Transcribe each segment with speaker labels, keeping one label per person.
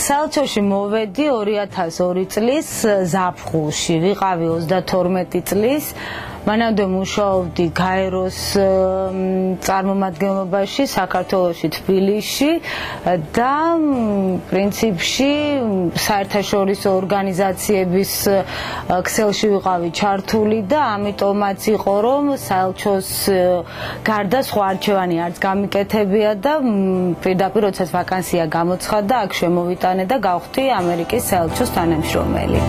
Speaker 1: საელჩოში მოვედი 2002 წლის ზაფხულში, ვიყავი 32 წლის. მანამდე მუშაობდი გაეროს წარმომადგენლობაში, საქართველოში, თბილისში და პრინციპში საერთაშორისო ორგანიზაციების ქსელში ვიყავი ჩართული და ამიტომაც იყო რომ საელჩოს გარდა სხვა არჩევანი არც გამიკეთებია და პირდაპირ როდესაც ვაკანსია გამოცხადდა, აქ შემოვიტანე და გავხდი ამერიკის საელჩოს თანამშრომელი.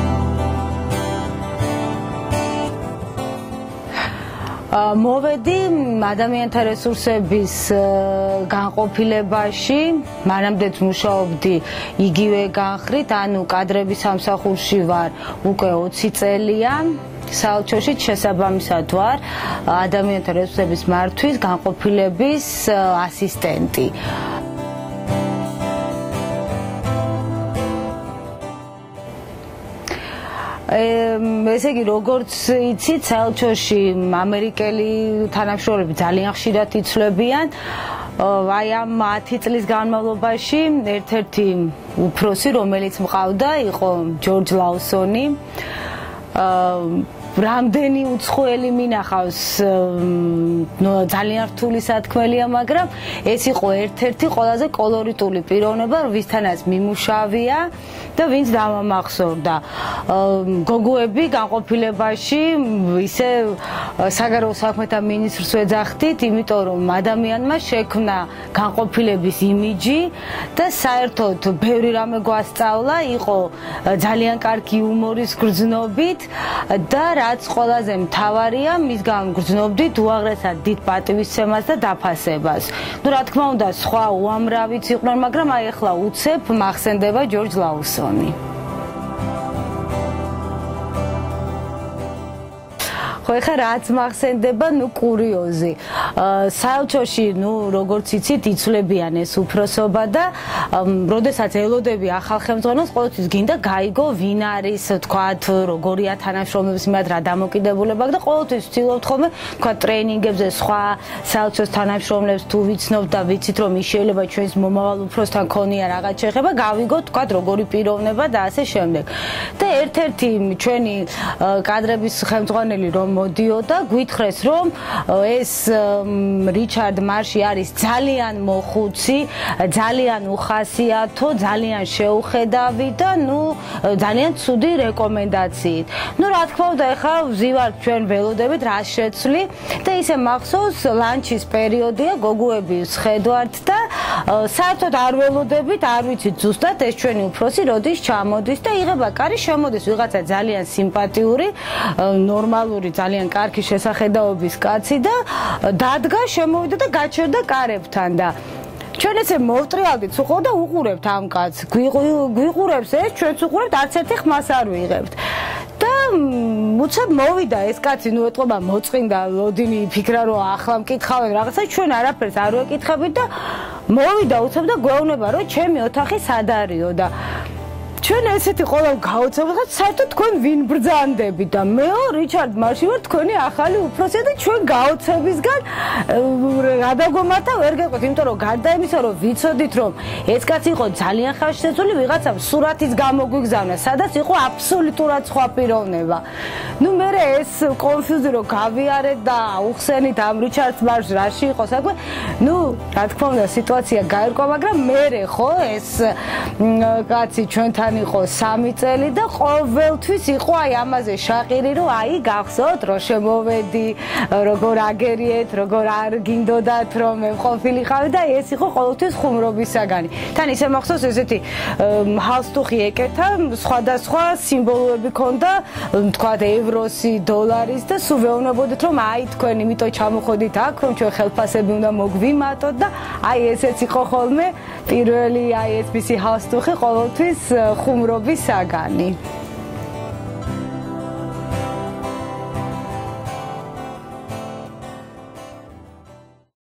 Speaker 1: მოვედი ადამიანთა რესურსების განყოფილებაში, მანამდეც მუშაობდი იგივე განხრით, ანუ კადრების სამსახურში ვარ უკვე 20 წელია. საელჩოში შესაბამისად ვარ ადამიანთა რესურსების მართვის განყოფილების ასისტენტი. ესე იგი, როგორც იცით, საელჩოში ამერიკელი თანამშრომლები ძალიან ხშირად იცვლებიან. აი ამ 10 წლის განმავლობაში ერთ-ერთი უფროსი, რომელიც მყავდა, იყო ჯორჯ ლაუსონი. რამდენი უცხოელი მინახავს, ძალიან რთული სათქმელია, მაგრამ ეს იყო ერთ-ერთი ყველაზე კოლორიტული პიროვნება, ვისთანაც მიმუშავია და ვინც დამამახსოვრდა. გოგოები განყოფილებაში ისე საგარეო საქმეთა მინისტრს ვეძახდით, იმიტომ რომ ადამიანმა შექმნა განყოფილების იმიჯი და საერთოდ ბევრი რამე გვასწავლა, იყო ძალიან კარგი იუმორის გრძნობით და რაც ყველაზე მთავარია, მისგან გრძნობდით უაღრესად დიდ პატივისცემას და დაფასებას. ნუ რა თქმა უნდა, სხვა უამრავიც იყვნენ, მაგრამ აი ახლა უცებ მახსენდება ჯორჯ ლაუსონი. ხო, ეხლა რაც მახსენდება, ნუ კურიოზი. საელჩოში, ნუ როგორც იცით, იცვლებიან ეს უფროსობა და როდესაც ელოდები ახალ ხელმძღვანელს, ყოველთვის გინდა გაიგო ვინ არის, თქვათ, როგორია თანამშრომლების მიმართ რა დამოკიდებულება აქვს და ყოველთვის ვცდილობთ ხოლმე, თქვათ, ტრეინინგებზე სხვა საელჩოს თანამშრომლებს თუ ვიცნობთ და ვიცით, რომ ის შეიძლება ჩვენს მომავალ უფროსთან ქონია რაღაც შეხება, გავიგოთ, თქვათ, როგორი პიროვნება და ასე შემდეგ. და ერთ-ერთი ჩვენი კადრების ხელმძღვანელი რომ მოდიოდა, გვითხრეს, რომ ეს რიჩარდ მარში არის ძალიან მოხუცი, ძალიან უხასიათო, ძალიან შეუხედავი და ნუ ძალიან ცუდი რეკომენდაციით. ნუ რა თქმა უნდა, ეხლა ვზივართ ჩვენ ველოდებით რა შეცვლი და ისე მახსოვს ლანჩის პერიოდია, გოგოები ვსხედვართ და საერთოდ არ ველოდებით, არ ვიცით ზუსტად ეს ჩვენი უფროსი როდის ჩამოდის და იღება კარი, შემოდის ვიღაცა ძალიან სიმპათიური, ნორმალური, ძალიან კარგი შესახედაობის კაცი და დადგა, შემოვიდა და გაჩერდა კარებთან და ჩვენ ესე მოვტრიალდით უყო და უყურებთ ამ კაცს. გვიყურებს ეს, ჩვენც უყურებთ, არც ერთი ხმას არ ვიღებთ. და უცებ მოვიდა ეს კაცი, ნუ ეთყობა მოწყინდა ლოდინი, ფიქრა რომ ახლა მკითხავენ რაღაცა, ჩვენ არაფერს არ ვეკითხებით და მოვიდა უცებ და გვეუბნება რომ ჩემი ოთახი სად არისო და ჩვენ ესეთი ყოველ გაოცებულობთ, საერთოდ თქვენ ვინ ბრძანდებით და მეო რიჩარდ მარში ვარ, თქვენი ახალი უფროსია და ჩვენ გაოცებისგან რა დაგვემართა ვერ გეტყვით, იმიტომ რომ გარდა იმისა, რომ ვიცოდით, რომ ეს კაცი იყო ძალიან ხაშშეცული, ვიღაცამ სურათის გამოგვიგზავნა, სადაც იყო აბსოლუტურად სხვა პიროვნება. ნუ მე ეს კონფიუზი რომ გავიარეთ და უხსენით ამ რიჩარდ მარშს რაში იყო საქმე, ნუ რა თქმა უნდა სიტუაცია გაირკვა, მაგრამ მე ხო ეს კაცი ჩვენთან იყო 3 წელი და ყოველთვის იყო აი ამაზე შაყირი, რომ აი გახსოვთ, რომ შემოვედი, როგორ აგერიეთ, როგორ არ გინდოდათ, რომ მე ყოფილიყავი და ეს იყო ყოველთვის ხუმრობის საგანი. თან ისე მახსოვს ესეთი ჰალსტუხი ეკეთა, სხვადასხვა სიმბოლოები ქონდა, თქვათ ევროსი, დოლარის და სულ ვეუბნებოდით, რომ აი თქვენ იმიტომ ჩამოხოდით აქ, რომ ჩვენ ხელფასები უნდა მოგვიმატოთ და აი ესეც იყო ხოლმე პირველი აი ეს მისი ჰალსტუხი ყოველთვის ხუმრობის საგანი.